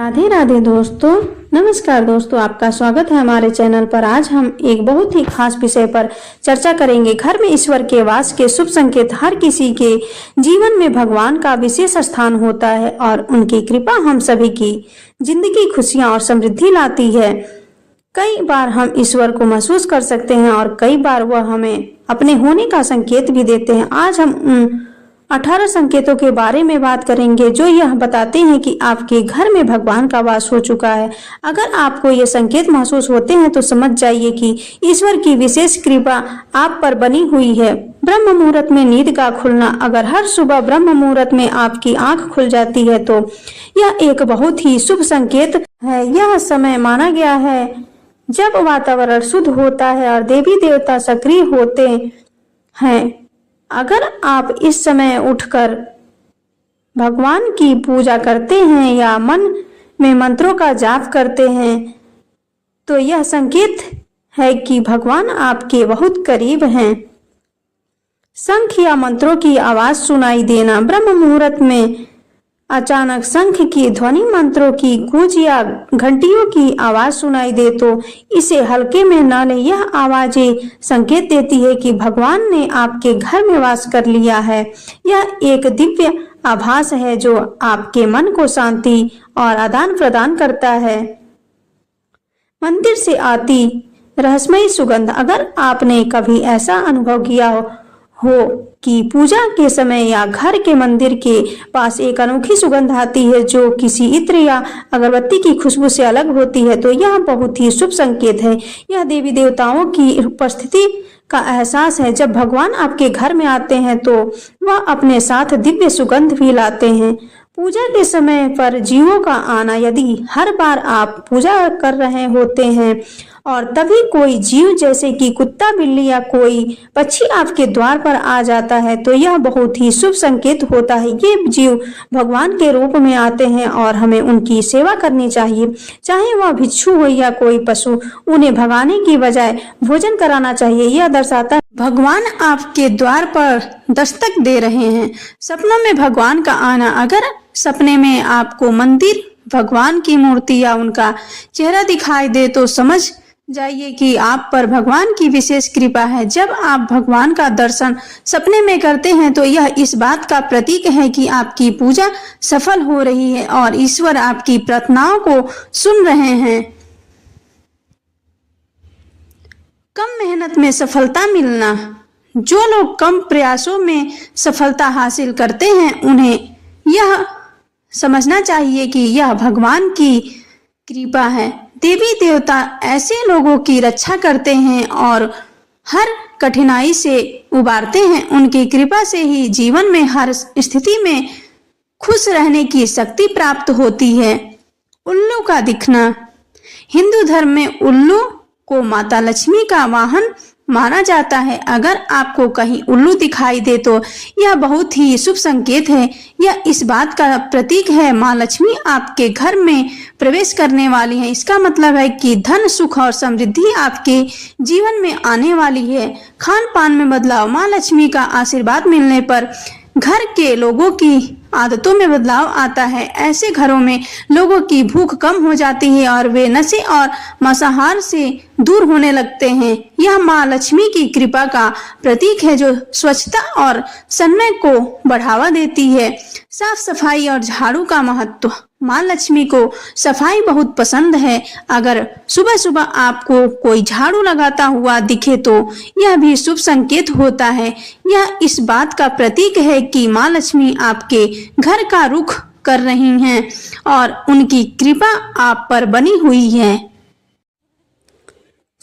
राधे राधे दोस्तों, नमस्कार दोस्तों, आपका स्वागत है हमारे चैनल पर। आज हम एक बहुत ही खास विषय पर चर्चा करेंगे। घर में ईश्वर के वास के शुभ संकेत। हर किसी के जीवन में भगवान का विशेष स्थान होता है और उनकी कृपा हम सभी की जिंदगी खुशियां और समृद्धि लाती है। कई बार हम ईश्वर को महसूस कर सकते हैं और कई बार वह हमें अपने होने का संकेत भी देते हैं। आज हम उन 18 संकेतों के बारे में बात करेंगे जो यह बताते हैं कि आपके घर में भगवान का वास हो चुका है। अगर आपको ये संकेत महसूस होते हैं तो समझ जाइए कि ईश्वर की विशेष कृपा आप पर बनी हुई है। ब्रह्म मुहूर्त में नींद का खुलना। अगर हर सुबह ब्रह्म मुहूर्त में आपकी आंख खुल जाती है तो यह एक बहुत ही शुभ संकेत है। यह समय माना गया है जब वातावरण शुद्ध होता है और देवी देवता सक्रिय होते हैं। अगर आप इस समय उठकर भगवान की पूजा करते हैं या मन में मंत्रों का जाप करते हैं तो यह संकेत है कि भगवान आपके बहुत करीब हैं। शंख या मंत्रों की आवाज सुनाई देना। ब्रह्म मुहूर्त में अचानक शंख की ध्वनि, मंत्रों की गूंज या घंटियों की आवाज सुनाई दे तो इसे हल्के में न लें। यह आवाजें संकेत देती है कि भगवान ने आपके घर में वास कर लिया है। यह एक दिव्य आभास है जो आपके मन को शांति और आदान प्रदान करता है। मंदिर से आती रहस्यमयी सुगंध। अगर आपने कभी ऐसा अनुभव किया हो कि पूजा के समय या घर के मंदिर के पास एक अनोखी सुगंध आती है जो किसी इत्र या अगरबत्ती की खुशबू से अलग होती है तो यह बहुत ही शुभ संकेत है। यह देवी देवताओं की उपस्थिति का एहसास है। जब भगवान आपके घर में आते हैं तो वह अपने साथ दिव्य सुगंध भी लाते हैं। पूजा के समय पर जीवों का आना। यदि हर बार आप पूजा कर रहे होते हैं और तभी कोई जीव जैसे कि कुत्ता, बिल्ली या कोई पक्षी आपके द्वार पर आ जाता है तो यह बहुत ही शुभ संकेत होता है। ये जीव भगवान के रूप में आते हैं और हमें उनकी सेवा करनी चाहिए। चाहे वह भिक्षु हो या कोई पशु, उन्हें भगाने की बजाय भोजन कराना चाहिए। यह दर्शाता है भगवान आपके द्वार पर दस्तक दे रहे हैं। सपनों में भगवान का आना। अगर सपने में आपको मंदिर, भगवान की मूर्ति या उनका चेहरा दिखाई दे तो समझ जाइए कि आप पर भगवान की विशेष कृपा है। जब आप भगवान का दर्शन सपने में करते हैं तो यह इस बात का प्रतीक है कि आपकी पूजा सफल हो रही है और ईश्वर आपकी प्रार्थनाओं को सुन रहे हैं। कम मेहनत में सफलता मिलना। जो लोग कम प्रयासों में सफलता हासिल करते हैं उन्हें यह समझना चाहिए कि यह भगवान की कृपा है। देवी देवता ऐसे लोगों की रक्षा करते हैं और हर कठिनाई से उबारते हैं। उनकी कृपा से ही जीवन में हर स्थिति में खुश रहने की शक्ति प्राप्त होती है। उल्लू का दिखना। हिंदू धर्म में उल्लू को माता लक्ष्मी का वाहन माना जाता है। अगर आपको कहीं उल्लू दिखाई दे तो यह बहुत ही शुभ संकेत है। यह इस बात का प्रतीक है माँ लक्ष्मी आपके घर में प्रवेश करने वाली है। इसका मतलब है कि धन, सुख और समृद्धि आपके जीवन में आने वाली है। खान पान में बदलाव। माँ लक्ष्मी का आशीर्वाद मिलने पर घर के लोगों की आदतों में बदलाव आता है। ऐसे घरों में लोगों की भूख कम हो जाती है और वे नशे और मांसाहार से दूर होने लगते हैं। यह माँ लक्ष्मी की कृपा का प्रतीक है जो स्वच्छता और संयम को बढ़ावा देती है। साफ सफाई और झाड़ू का महत्व। माँ लक्ष्मी को सफाई बहुत पसंद है। अगर सुबह सुबह आपको कोई झाड़ू लगाता हुआ दिखे तो यह भी शुभ संकेत होता है। यह इस बात का प्रतीक है कि माँ लक्ष्मी आपके घर का रुख कर रही हैं और उनकी कृपा आप पर बनी हुई है।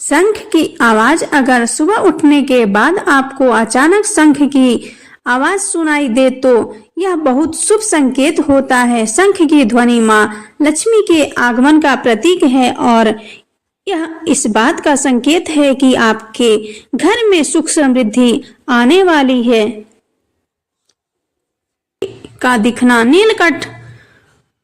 शंख की आवाज। अगर सुबह उठने के बाद आपको अचानक शंख की आवाज सुनाई दे तो यह बहुत शुभ संकेत होता है। शंख की ध्वनि माँ लक्ष्मी के आगमन का प्रतीक है और यह इस बात का संकेत है कि आपके घर में सुख समृद्धि आने वाली है। का दिखना। नीलकंठ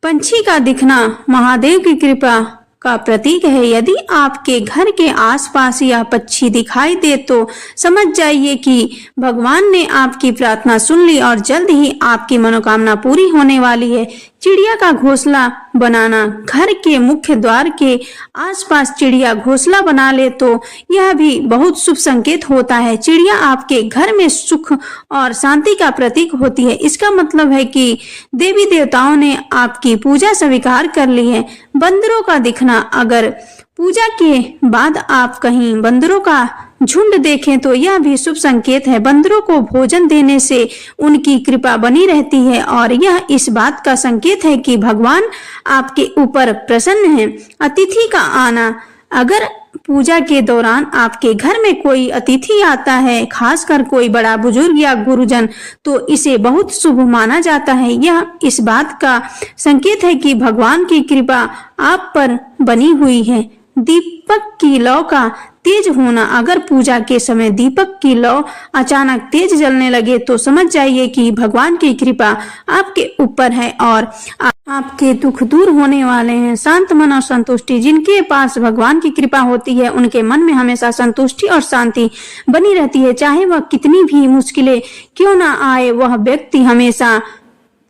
पंछी का दिखना महादेव की कृपा का प्रतीक है। यदि आपके घर के आसपास यह पक्षी दिखाई दे तो समझ जाइए कि भगवान ने आपकी प्रार्थना सुन ली और जल्द ही आपकी मनोकामना पूरी होने वाली है। चिड़िया का घोंसला बनाना, घर के मुख्य द्वार के आसपास चिड़िया घोंसला बना ले तो यह भी बहुत शुभ संकेत होता है। चिड़िया आपके घर में सुख और शांति का प्रतीक होती है। इसका मतलब है कि देवी देवताओं ने आपकी पूजा स्वीकार कर ली है। बंदरों का दिखना, अगर पूजा के बाद आप कहीं बंदरों का झुंड देखें तो यह भी शुभ संकेत है। बंदरों को भोजन देने से उनकी कृपा बनी रहती है और यह इस बात का संकेत है कि भगवान आपके ऊपर प्रसन्न है। अतिथि का आना, अगर पूजा के दौरान आपके घर में कोई अतिथि आता है, खासकर कोई बड़ा बुजुर्ग या गुरुजन, तो इसे बहुत शुभ माना जाता है। यह इस बात का संकेत है कि भगवान की कृपा आप पर बनी हुई है। दीपक की लौ का तेज होना, अगर पूजा के समय दीपक की लौ अचानक तेज जलने लगे तो समझ जाइए कि भगवान की कृपा आपके ऊपर है और आपके दुख दूर होने वाले हैं। शांत मन और संतुष्टि, जिनके पास भगवान की कृपा होती है उनके मन में हमेशा संतुष्टि और शांति बनी रहती है। चाहे वह कितनी भी मुश्किलें क्यों ना आए, वह व्यक्ति हमेशा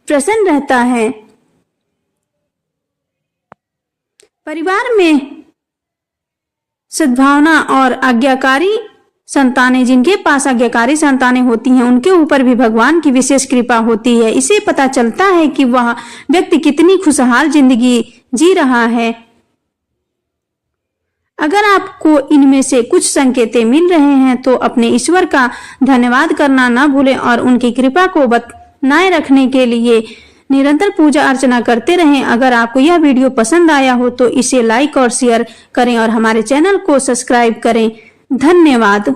प्रसन्न रहता है। परिवार में सद्भावना और आज्ञाकारी संतानें, जिनके पास आज्ञाकारी संतानें होती हैं उनके ऊपर भी भगवान की विशेष कृपा होती है। इससे पता चलता है कि वह व्यक्ति कितनी खुशहाल जिंदगी जी रहा है। अगर आपको इनमें से कुछ संकेतें मिल रहे हैं तो अपने ईश्वर का धन्यवाद करना न भूलें और उनकी कृपा को बनाए रखने के लिए निरंतर पूजा अर्चना करते रहें। अगर आपको यह वीडियो पसंद आया हो तो इसे लाइक और शेयर करें और हमारे चैनल को सब्सक्राइब करें। धन्यवाद।